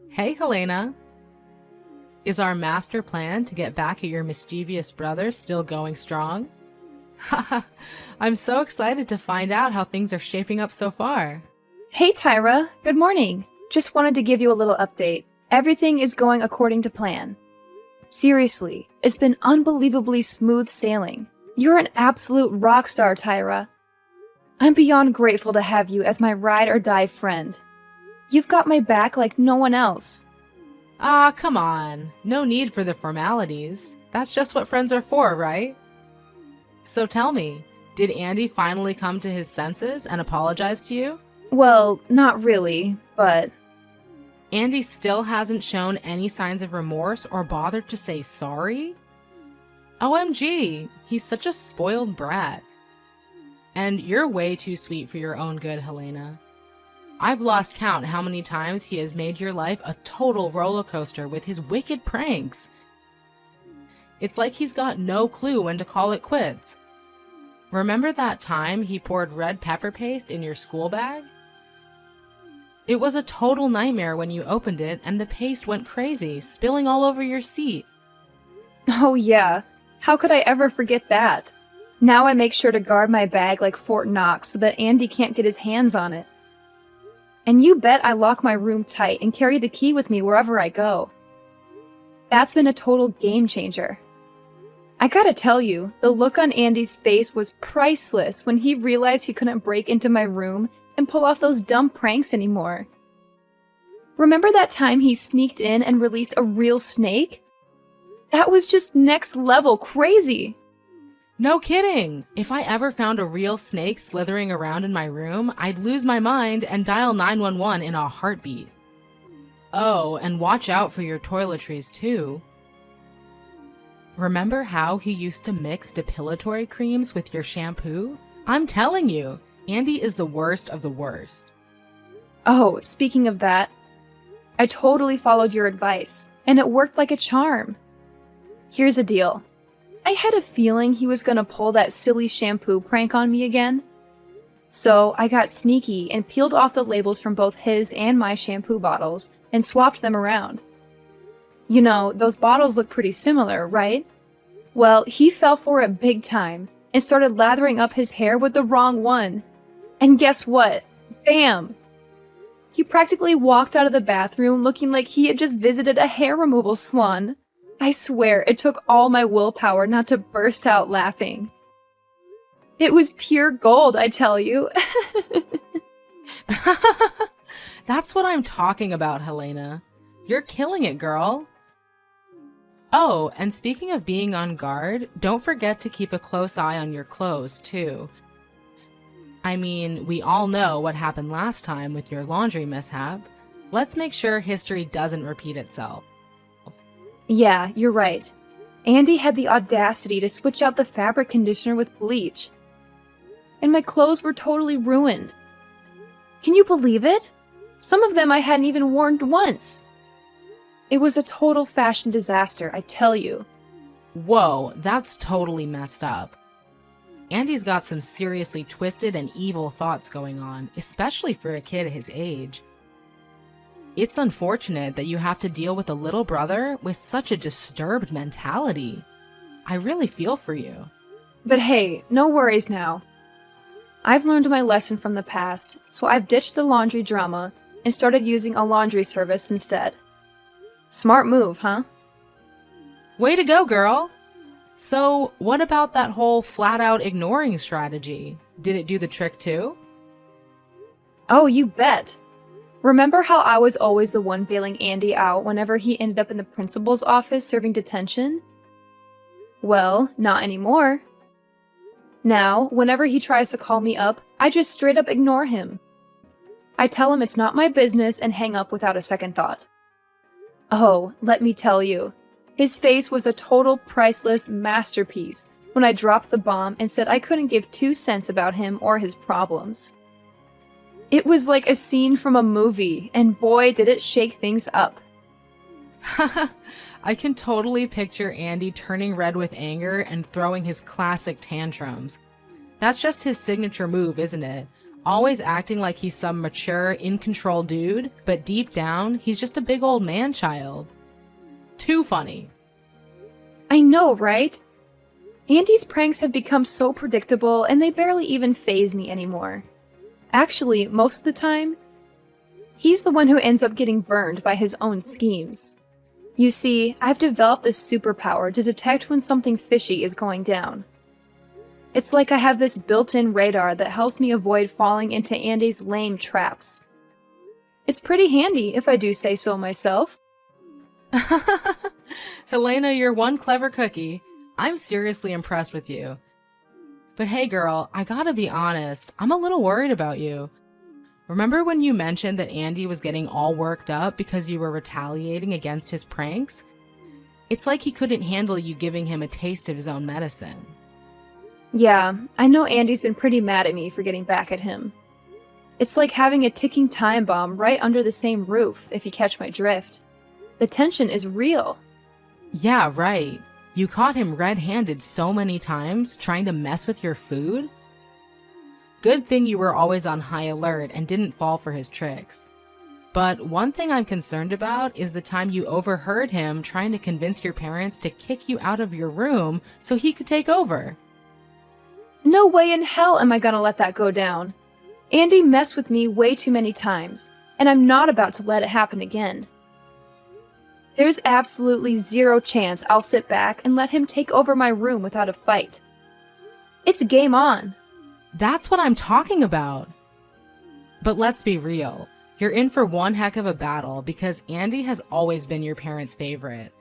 Hey, Helena. Is our master plan to get back at your mischievous brother still going strong? Haha, I'm so excited to find out how things are shaping up so far. Hey Tyra, good morning. Just wanted to give you a little update. Everything is going according to plan. Seriously, it's been unbelievably smooth sailing. You're an absolute rock star, Tyra. I'm beyond grateful to have you as my ride or die friend. You've got my back like no one else. Ah, come on. No need for the formalities. That's just what friends are for, right? So tell me, did Andy finally come to his senses and apologize to you? Well, not really, but... Andy still hasn't shown any signs of remorse or bothered to say sorry? OMG, he's such a spoiled brat. And you're way too sweet for your own good, Helena. I've lost count how many times he has made your life a total roller coaster with his wicked pranks. It's like he's got no clue when to call it quits. Remember that time he poured red pepper paste in your school bag? It was a total nightmare when you opened it and the paste went crazy, spilling all over your seat. Oh yeah, how could I ever forget that? Now I make sure to guard my bag like Fort Knox so that Andy can't get his hands on it. And you bet I lock my room tight and carry the key with me wherever I go. That's been a total game changer. I gotta tell you, the look on Andy's face was priceless when he realized he couldn't break into my room and pull off those dumb pranks anymore. Remember that time he sneaked in and released a real snake? That was just next level crazy. No kidding! If I ever found a real snake slithering around in my room, I'd lose my mind and dial 911 in a heartbeat. Oh, and watch out for your toiletries too. Remember how he used to mix depilatory creams with your shampoo? I'm telling you, Andy is the worst of the worst. Oh, speaking of that, I totally followed your advice, and it worked like a charm. Here's the deal. I had a feeling he was gonna pull that silly shampoo prank on me again. So I got sneaky and peeled off the labels from both his and my shampoo bottles and swapped them around. You know, those bottles look pretty similar, right? Well, he fell for it big time and started lathering up his hair with the wrong one. And guess what? Bam! He practically walked out of the bathroom looking like he had just visited a hair removal salon. I swear, it took all my willpower not to burst out laughing. It was pure gold, I tell you. That's what I'm talking about, Helena. You're killing it, girl. Oh, and speaking of being on guard, don't forget to keep a close eye on your clothes, too. I mean, we all know what happened last time with your laundry mishap. Let's make sure history doesn't repeat itself. Yeah, you're right. Andy had the audacity to switch out the fabric conditioner with bleach. And my clothes were totally ruined. Can you believe it? Some of them I hadn't even worn once. It was a total fashion disaster, I tell you. Whoa, that's totally messed up. Andy's got some seriously twisted and evil thoughts going on, especially for a kid his age. It's unfortunate that you have to deal with a little brother with such a disturbed mentality. I really feel for you. But hey, no worries now. I've learned my lesson from the past, so I've ditched the laundry drama and started using a laundry service instead. Smart move, huh? Way to go, girl! So, what about that whole flat-out ignoring strategy? Did it do the trick too? Oh, you bet! Remember how I was always the one bailing Andy out whenever he ended up in the principal's office serving detention? Well, not anymore. Now, whenever he tries to call me up, I just straight up ignore him. I tell him it's not my business and hang up without a second thought. Oh, let me tell you, his face was a total priceless masterpiece when I dropped the bomb and said I couldn't give 2 cents about him or his problems. It was like a scene from a movie, and boy did it shake things up. I can totally picture Andy turning red with anger and throwing his classic tantrums. That's just his signature move, isn't it? always acting like he's some mature, in-control dude, but deep down, he's just a big old man-child. Too funny. I know, right? Andy's pranks have become so predictable and they barely even faze me anymore. Actually, most of the time, he's the one who ends up getting burned by his own schemes. You see, I've developed this superpower to detect when something fishy is going down. It's like I have this built-in radar that helps me avoid falling into Andy's lame traps. It's pretty handy, if I do say so myself. Helena, you're one clever cookie. I'm seriously impressed with you. But hey girl, I gotta be honest, I'm a little worried about you. Remember when you mentioned that Andy was getting all worked up because you were retaliating against his pranks? It's like he couldn't handle you giving him a taste of his own medicine. Yeah, I know Andy's been pretty mad at me for getting back at him. It's like having a ticking time bomb right under the same roof, if you catch my drift. The tension is real. Yeah, right. You caught him red-handed so many times trying to mess with your food? Good thing you were always on high alert and didn't fall for his tricks. But one thing I'm concerned about is the time you overheard him trying to convince your parents to kick you out of your room so he could take over. No way in hell am I gonna let that go down. Andy messed with me way too many times, and I'm not about to let it happen again. There's absolutely zero chance I'll sit back and let him take over my room without a fight. It's game on. That's what I'm talking about. But let's be real. You're in for one heck of a battle because Andy has always been your parents' favorite.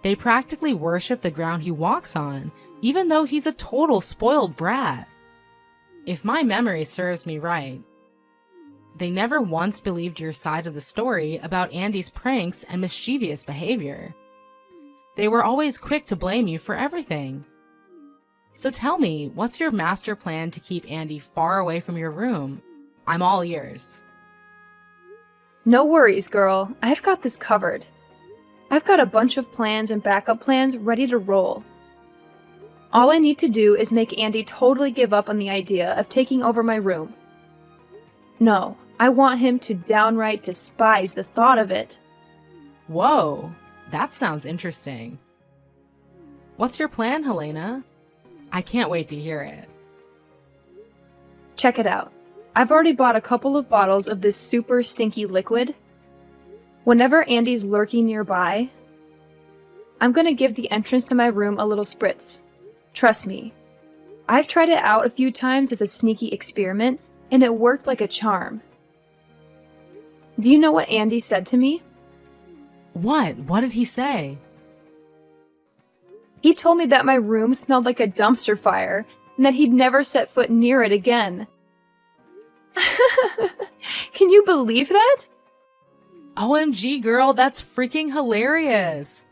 They practically worship the ground he walks on, even though he's a total spoiled brat. If my memory serves me right, they never once believed your side of the story about Andy's pranks and mischievous behavior. They were always quick to blame you for everything. So tell me, what's your master plan to keep Andy far away from your room? I'm all ears. No worries, girl. I've got this covered. I've got a bunch of plans and backup plans ready to roll. All I need to do is make Andy totally give up on the idea of taking over my room. No, I want him to downright despise the thought of it. Whoa, that sounds interesting. What's your plan, Helena? I can't wait to hear it. Check it out. I've already bought a couple of bottles of this super stinky liquid. Whenever Andy's lurking nearby, I'm gonna give the entrance to my room a little spritz. Trust me. I've tried it out a few times as a sneaky experiment, and it worked like a charm. Do you know what Andy said to me? What? What did he say? He told me that my room smelled like a dumpster fire, and that he'd never set foot near it again. Can you believe that? OMG, girl, that's freaking hilarious.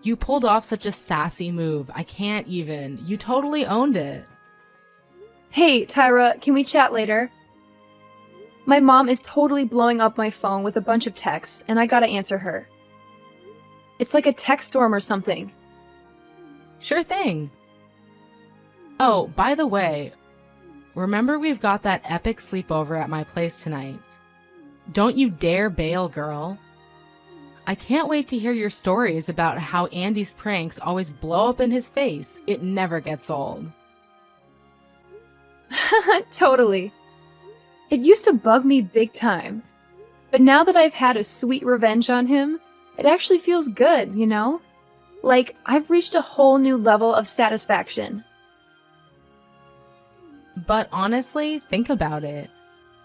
You pulled off such a sassy move. I can't even. You totally owned it. Hey, Tyra, can we chat later? My mom is totally blowing up my phone with a bunch of texts, and I gotta answer her. It's like a text storm or something. Sure thing. Oh, by the way, remember we've got that epic sleepover at my place tonight. Don't you dare bail, girl. I can't wait to hear your stories about how Andy's pranks always blow up in his face. It never gets old. Totally. It used to bug me big time. But now that I've had a sweet revenge on him, it actually feels good, you know? Like, I've reached a whole new level of satisfaction. But honestly, think about it.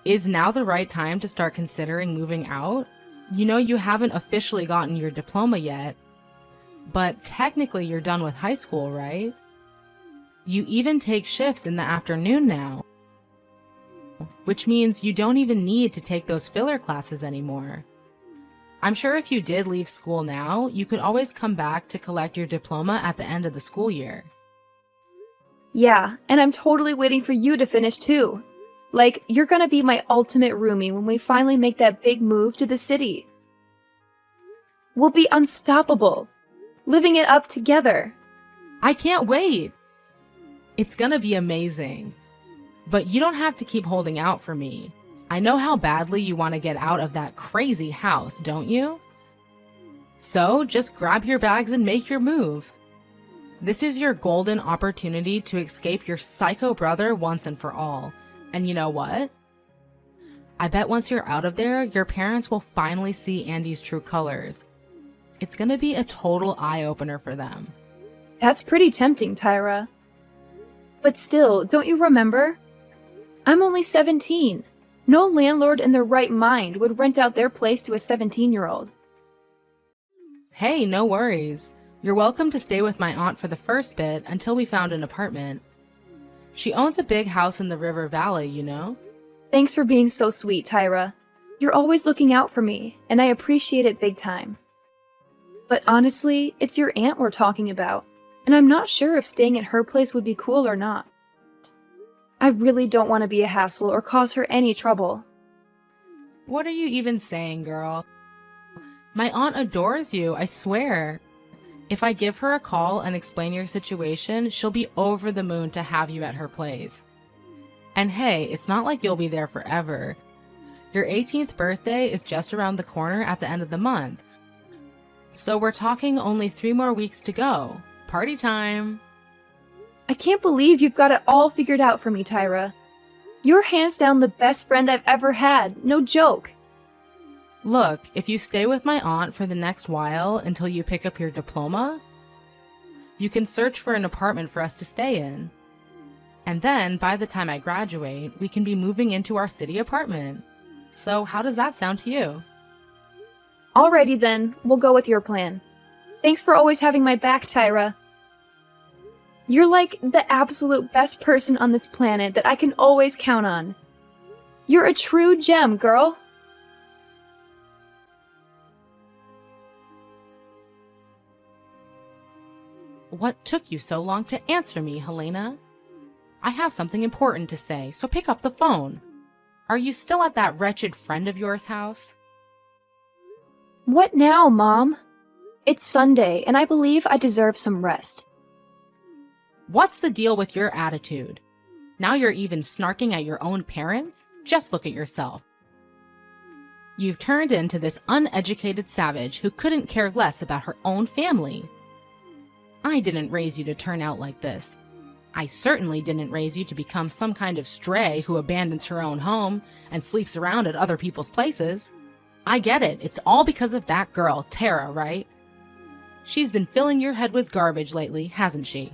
Is now the right time to start considering moving out? You know you haven't officially gotten your diploma yet, but technically you're done with high school, right? You even take shifts in the afternoon now, which means you don't even need to take those filler classes anymore. I'm sure if you did leave school now, you could always come back to collect your diploma at the end of the school year. Yeah, and I'm totally waiting for you to finish too. Like, you're gonna be my ultimate roomie when we finally make that big move to the city. We'll be unstoppable, living it up together. I can't wait! It's gonna be amazing. But you don't have to keep holding out for me. I know how badly you want to get out of that crazy house, don't you? So just grab your bags and make your move. This is your golden opportunity to escape your psycho brother once and for all. And you know what? I bet once you're out of there, your parents will finally see Andy's true colors. It's gonna be a total eye-opener for them. That's pretty tempting, Tyra. But still, don't you remember? I'm only 17. No landlord in their right mind would rent out their place to a 17-year-old. Hey, no worries. You're welcome to stay with my aunt for the first bit until we found an apartment. She owns a big house in the River Valley, you know? Thanks for being so sweet, Tyra. You're always looking out for me, and I appreciate it big time. But honestly, it's your aunt we're talking about, and I'm not sure if staying at her place would be cool or not. I really don't want to be a hassle or cause her any trouble. What are you even saying, girl? My aunt adores you, I swear. If I give her a call and explain your situation, she'll be over the moon to have you at her place. And hey, it's not like you'll be there forever. Your 18th birthday is just around the corner at the end of the month. So we're talking only 3 more weeks to go. Party time! I can't believe you've got it all figured out for me, Tyra. You're hands down the best friend I've ever had, no joke. Look, if you stay with my aunt for the next while until you pick up your diploma, you can search for an apartment for us to stay in. And then, by the time I graduate, we can be moving into our city apartment. So how does that sound to you? Alrighty then, we'll go with your plan. Thanks for always having my back, Tyra. You're like the absolute best person on this planet that I can always count on. You're a true gem, girl. What took you so long to answer me, Helena? I have something important to say, so pick up the phone. Are you still at that wretched friend of yours' house? What now, Mom? It's Sunday, and I believe I deserve some rest. What's the deal with your attitude? Now you're even snarking at your own parents? Just look at yourself. You've turned into this uneducated savage who couldn't care less about her own family. I didn't raise you to turn out like this. I certainly didn't raise you to become some kind of stray who abandons her own home and sleeps around at other people's places. I get it, it's all because of that girl, Tara, right? She's been filling your head with garbage lately, hasn't she?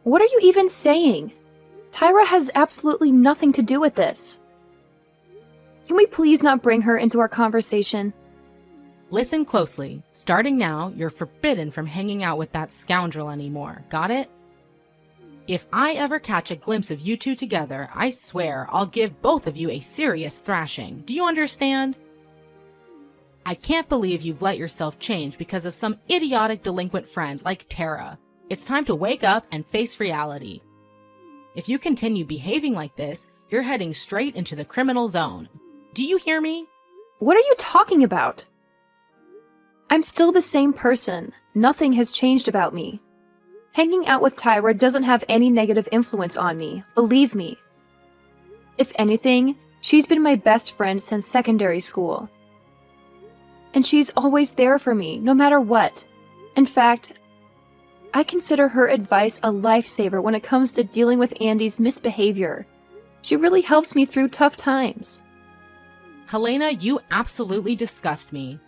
What are you even saying? Tyra has absolutely nothing to do with this. Can we please not bring her into our conversation? Listen closely. Starting now, you're forbidden from hanging out with that scoundrel anymore. Got it? If I ever catch a glimpse of you two together, I swear I'll give both of you a serious thrashing. Do you understand? I can't believe you've let yourself change because of some idiotic delinquent friend like Tara. It's time to wake up and face reality. If you continue behaving like this, you're heading straight into the criminal zone. Do you hear me? What are you talking about? I'm still the same person. Nothing has changed about me. Hanging out with Tyra doesn't have any negative influence on me, believe me. If anything, she's been my best friend since secondary school. And she's always there for me, no matter what. In fact, I consider her advice a lifesaver when it comes to dealing with Andy's misbehavior. She really helps me through tough times. Helena, you absolutely disgust me.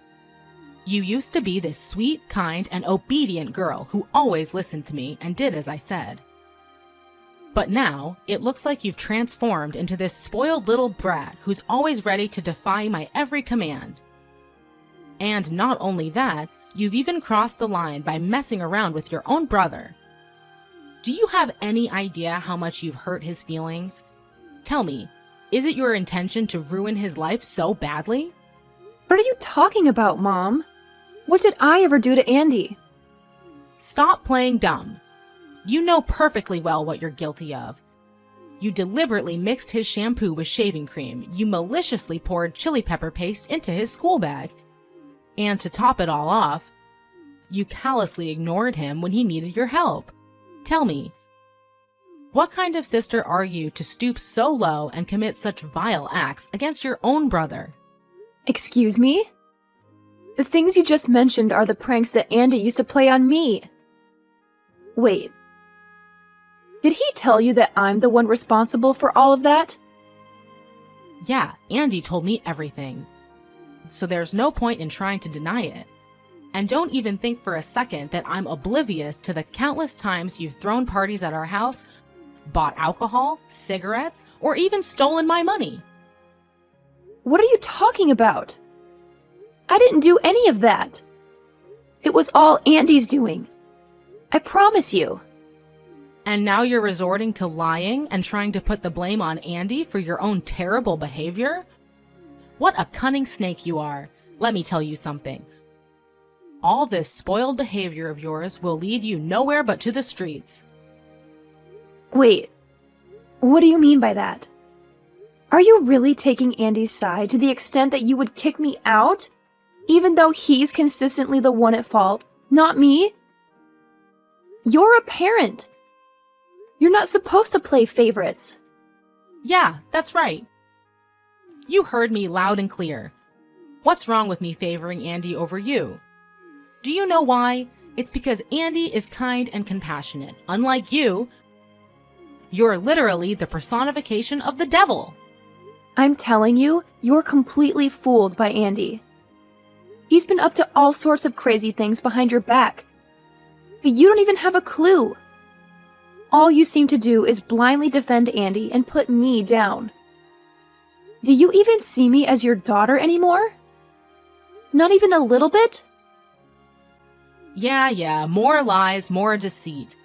You used to be this sweet, kind, and obedient girl who always listened to me and did as I said. But now, it looks like you've transformed into this spoiled little brat who's always ready to defy my every command. And not only that, you've even crossed the line by messing around with your own brother. Do you have any idea how much you've hurt his feelings? Tell me, is it your intention to ruin his life so badly? What are you talking about, Mom? What did I ever do to Andy? Stop playing dumb. You know perfectly well what you're guilty of. You deliberately mixed his shampoo with shaving cream. You maliciously poured chili pepper paste into his school bag. And to top it all off, you callously ignored him when he needed your help. Tell me, What kind of sister are you to stoop so low and commit such vile acts against your own brother? Excuse me? The things you just mentioned are the pranks that Andy used to play on me. Wait. Did he tell you that I'm the one responsible for all of that? Yeah, Andy told me everything. So there's no point in trying to deny it. And don't even think for a second that I'm oblivious to the countless times you've thrown parties at our house, bought alcohol, cigarettes, or even stolen my money. What are you talking about? I didn't do any of that. It was all Andy's doing. I promise you. And now you're resorting to lying and trying to put the blame on Andy for your own terrible behavior? What a cunning snake you are. Let me tell you something. All this spoiled behavior of yours will lead you nowhere but to the streets. Wait, what do you mean by that? Are you really taking Andy's side to the extent that you would kick me out, even though he's consistently the one at fault, not me? You're a parent. You're not supposed to play favorites. Yeah, that's right. You heard me loud and clear. What's wrong with me favoring Andy over you? Do you know why? It's because Andy is kind and compassionate. Unlike you, you're literally the personification of the devil. I'm telling you, you're completely fooled by Andy. He's been up to all sorts of crazy things behind your back. But you don't even have a clue. All you seem to do is blindly defend Andy and put me down. Do you even see me as your daughter anymore? Not even a little bit? Yeah, more lies, more deceit.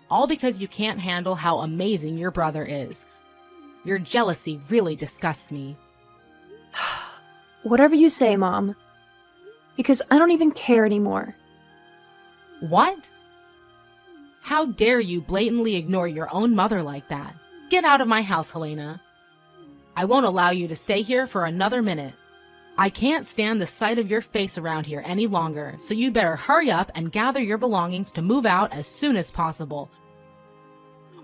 All because you can't handle how amazing your brother is. Your jealousy really disgusts me. Whatever you say, Mom. Because I don't even care anymore. What? How dare you blatantly ignore your own mother like that? Get out of my house, Helena. I won't allow you to stay here for another minute. I can't stand the sight of your face around here any longer, so you better hurry up and gather your belongings to move out as soon as possible.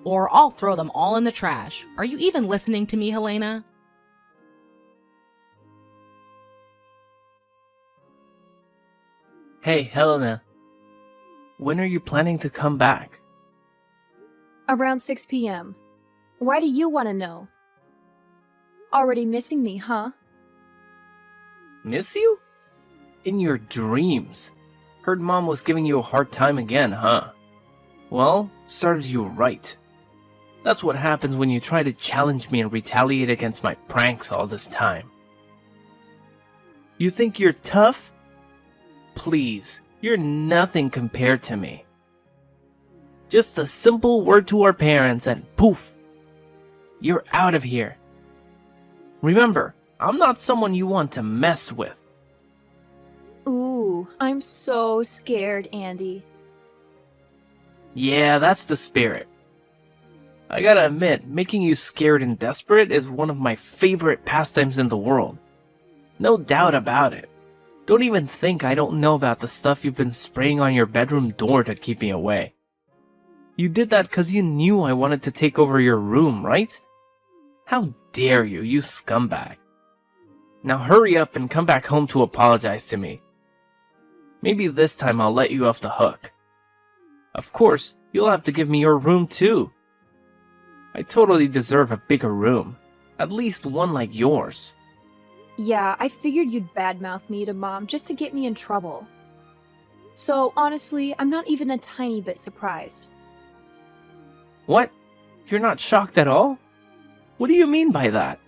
Or I'll throw them all in the trash. Are you even listening to me, Helena? Hey, Helena. When are you planning to come back? Around 6 p.m. Why do you want to know? Already missing me, huh? Miss you? In your dreams. Heard Mom was giving you a hard time again, huh? Well, serves you right. That's what happens when you try to challenge me and retaliate against my pranks all this time. You think you're tough? Please, you're nothing compared to me. Just a simple word to our parents and poof! You're out of here. Remember, I'm not someone you want to mess with. Ooh, I'm so scared, Andy. Yeah, that's the spirit. I gotta admit, making you scared and desperate is one of my favorite pastimes in the world. No doubt about it. Don't even think I don't know about the stuff you've been spraying on your bedroom door to keep me away. You did that because you knew I wanted to take over your room, right? How dare you, you scumbag. Now hurry up and come back home to apologize to me. Maybe this time I'll let you off the hook. Of course, you'll have to give me your room too. I totally deserve a bigger room. At least one like yours. Yeah, I figured you'd badmouth me to Mom just to get me in trouble. So, honestly, I'm not even a tiny bit surprised. What? You're not shocked at all? What do you mean by that?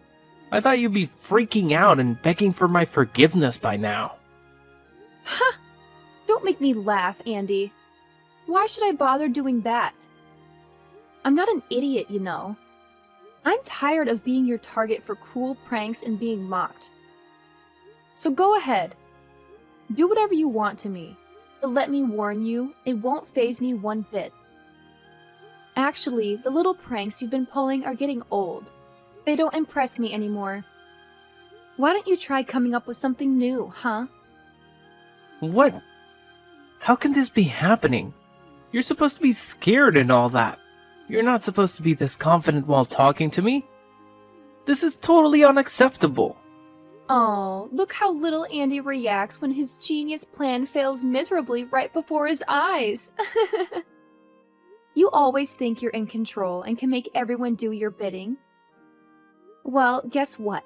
I thought you'd be freaking out and begging for my forgiveness by now. Ha! Don't make me laugh, Andy. Why should I bother doing that? I'm not an idiot, you know. I'm tired of being your target for cruel pranks and being mocked. So go ahead. Do whatever you want to me. But let me warn you, it won't faze me one bit. Actually, the little pranks you've been pulling are getting old. They don't impress me anymore. Why don't you try coming up with something new, huh? What? How can this be happening? You're supposed to be scared and all that. You're not supposed to be this confident while talking to me. This is totally unacceptable. Oh, look how little Andy reacts when his genius plan fails miserably right before his eyes. You always think you're in control and can make everyone do your bidding. Well, guess what?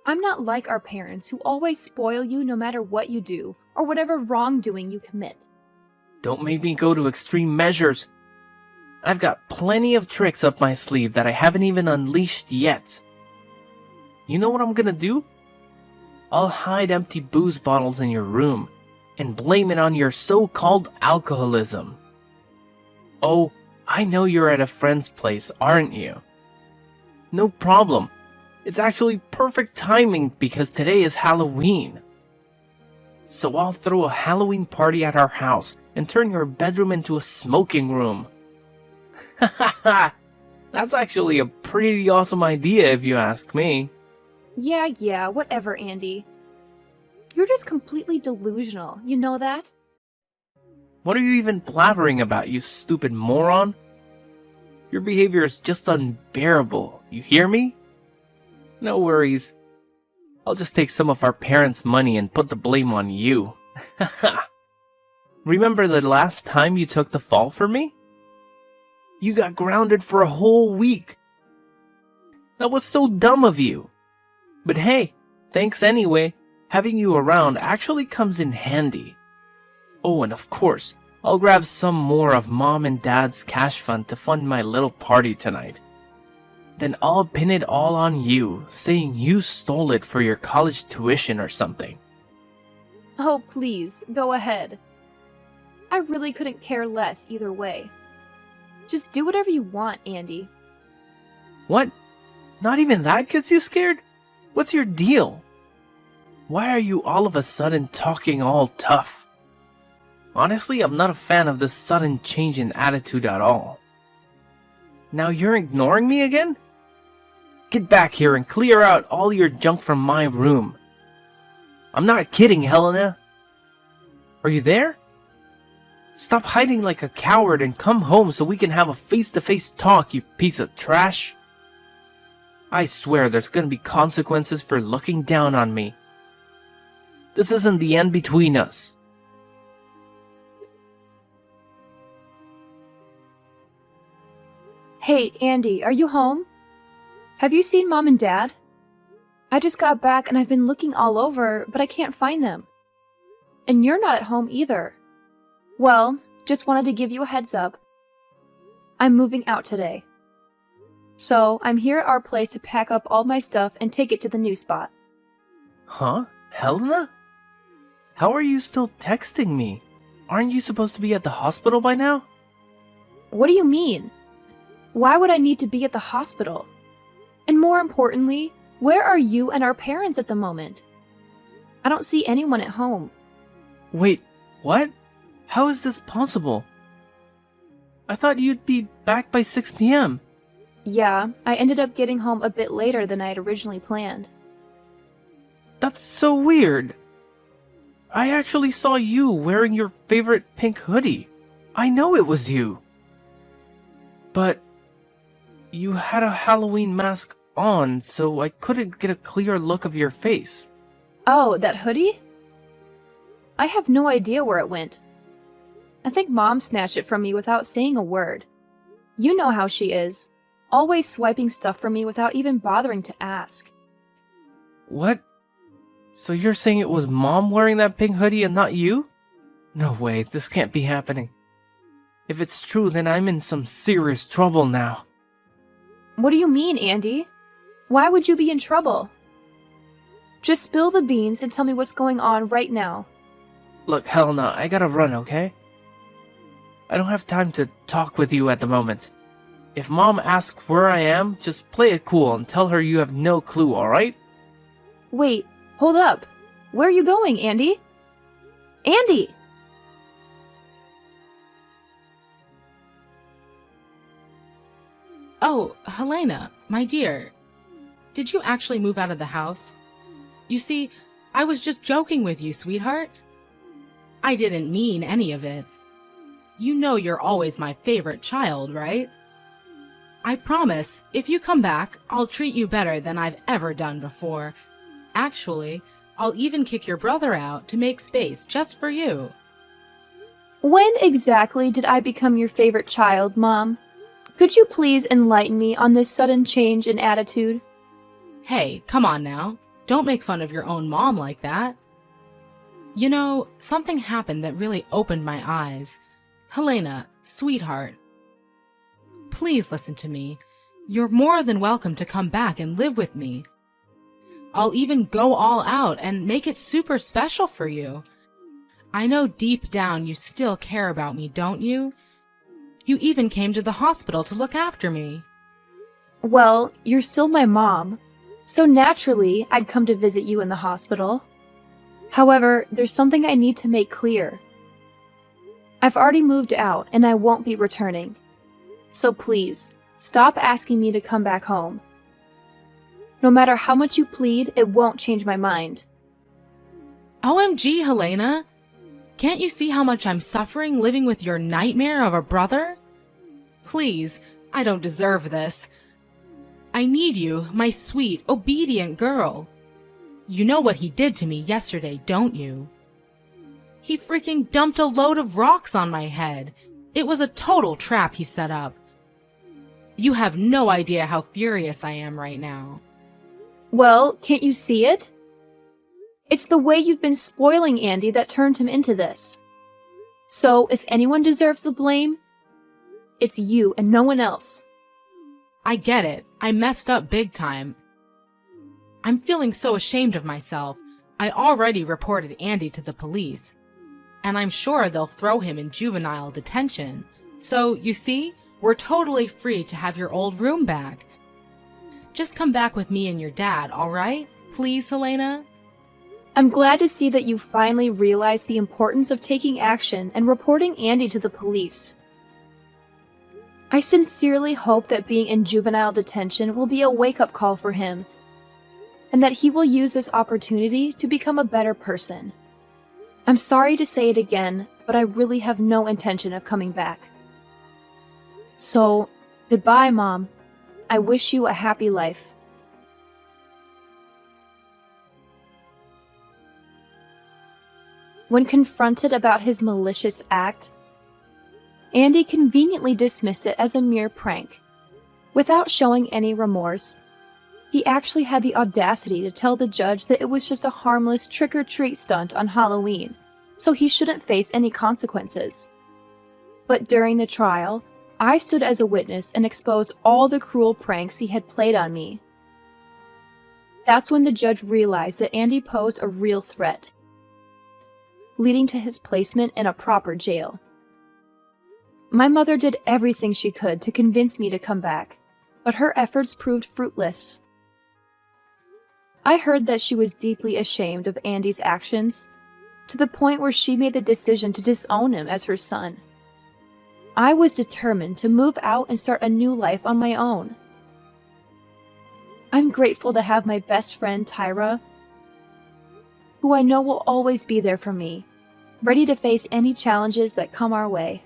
I'm not like our parents who always spoil you no matter what you do or whatever wrongdoing you commit. Don't make me go to extreme measures. I've got plenty of tricks up my sleeve that I haven't even unleashed yet. You know what I'm gonna do? I'll hide empty booze bottles in your room and blame it on your so-called alcoholism. Oh, I know you're at a friend's place, aren't you? No problem. It's actually perfect timing because today is Halloween. So I'll throw a Halloween party at our house and turn your bedroom into a smoking room. Hahaha! That's actually a pretty awesome idea if you ask me. Yeah, whatever, Andy. You're just completely delusional, you know that? What are you even blabbering about, you stupid moron? Your behavior is just unbearable, you hear me? No worries. I'll just take some of our parents' money and put the blame on you. Remember the last time you took the fall for me? You got grounded for a whole week. That was so dumb of you. But hey, thanks anyway. Having you around actually comes in handy. Oh, and of course, I'll grab some more of Mom and Dad's cash fund to fund my little party tonight. Then I'll pin it all on you, saying you stole it for your college tuition or something. Oh, please, go ahead. I really couldn't care less either way. Just do whatever you want, Andy. What? Not even that gets you scared? What's your deal? Why are you all of a sudden talking all tough? Honestly, I'm not a fan of this sudden change in attitude at all. Now you're ignoring me again? Get back here and clear out all your junk from my room. I'm not kidding, Helena. Are you there? Stop hiding like a coward and come home so we can have a face-to-face talk, you piece of trash. I swear there's gonna be consequences for looking down on me. This isn't the end between us. Hey, Andy, are you home? Have you seen Mom and Dad? I just got back and I've been looking all over, but I can't find them. And you're not at home either. Well, just wanted to give you a heads up. I'm moving out today. So, I'm here at our place to pack up all my stuff and take it to the new spot. Huh? Helena? How are you still texting me? Aren't you supposed to be at the hospital by now? What do you mean? Why would I need to be at the hospital? And more importantly, where are you and our parents at the moment? I don't see anyone at home. Wait, what? How is this possible? I thought you'd be back by 6 p.m. Yeah, I ended up getting home a bit later than I had originally planned. That's so weird. I actually saw you wearing your favorite pink hoodie. I know it was you. But you had a Halloween mask on, so I couldn't get a clear look of your face. Oh, that hoodie? I have no idea where it went. I think Mom snatched it from me without saying a word. You know how she is. Always swiping stuff from me without even bothering to ask. What? So you're saying it was Mom wearing that pink hoodie and not you? No way, this can't be happening. If it's true, then I'm in some serious trouble now. What do you mean, Andy? Why would you be in trouble? Just spill the beans and tell me what's going on right now. Look, Helena, I gotta run, okay? I don't have time to talk with you at the moment. If Mom asks where I am, just play it cool and tell her you have no clue, alright? Wait, hold up. Where are you going, Andy? Andy! Oh, Helena, my dear. Did you actually move out of the house? You see, I was just joking with you, sweetheart. I didn't mean any of it. You know you're always my favorite child, right? I promise, if you come back, I'll treat you better than I've ever done before. Actually, I'll even kick your brother out to make space just for you. When exactly did I become your favorite child, Mom? Could you please enlighten me on this sudden change in attitude? Hey, come on now. Don't make fun of your own mom like that. You know, something happened that really opened my eyes. Helena, sweetheart, please listen to me. You're more than welcome to come back and live with me. I'll even go all out and make it super special for you. I know deep down you still care about me, don't you? You even came to the hospital to look after me. Well, you're still my mom, so naturally I'd come to visit you in the hospital. However, there's something I need to make clear. I've already moved out and I won't be returning. So please, stop asking me to come back home. No matter how much you plead, it won't change my mind. OMG, Helena! Can't you see how much I'm suffering living with your nightmare of a brother? Please, I don't deserve this. I need you, my sweet, obedient girl. You know what he did to me yesterday, don't you? He freaking dumped a load of rocks on my head. It was a total trap he set up. You have no idea how furious I am right now. Well, can't you see it? It's the way you've been spoiling Andy that turned him into this. So, if anyone deserves the blame, it's you and no one else. I get it. I messed up big time. I'm feeling so ashamed of myself. I already reported Andy to the police. And I'm sure they'll throw him in juvenile detention. So, you see, we're totally free to have your old room back. Just come back with me and your dad, all right? Please, Helena? I'm glad to see that you finally realized the importance of taking action and reporting Andy to the police. I sincerely hope that being in juvenile detention will be a wake-up call for him, and that he will use this opportunity to become a better person. I'm sorry to say it again, but I really have no intention of coming back. So, goodbye, Mom. I wish you a happy life. When confronted about his malicious act, Andy conveniently dismissed it as a mere prank. Without showing any remorse, he actually had the audacity to tell the judge that it was just a harmless trick-or-treat stunt on Halloween, so he shouldn't face any consequences. But during the trial, I stood as a witness and exposed all the cruel pranks he had played on me. That's when the judge realized that Andy posed a real threat, leading to his placement in a proper jail. My mother did everything she could to convince me to come back, but her efforts proved fruitless. I heard that she was deeply ashamed of Andy's actions, to the point where she made the decision to disown him as her son. I was determined to move out and start a new life on my own. I'm grateful to have my best friend, Tyra, who I know will always be there for me, ready to face any challenges that come our way.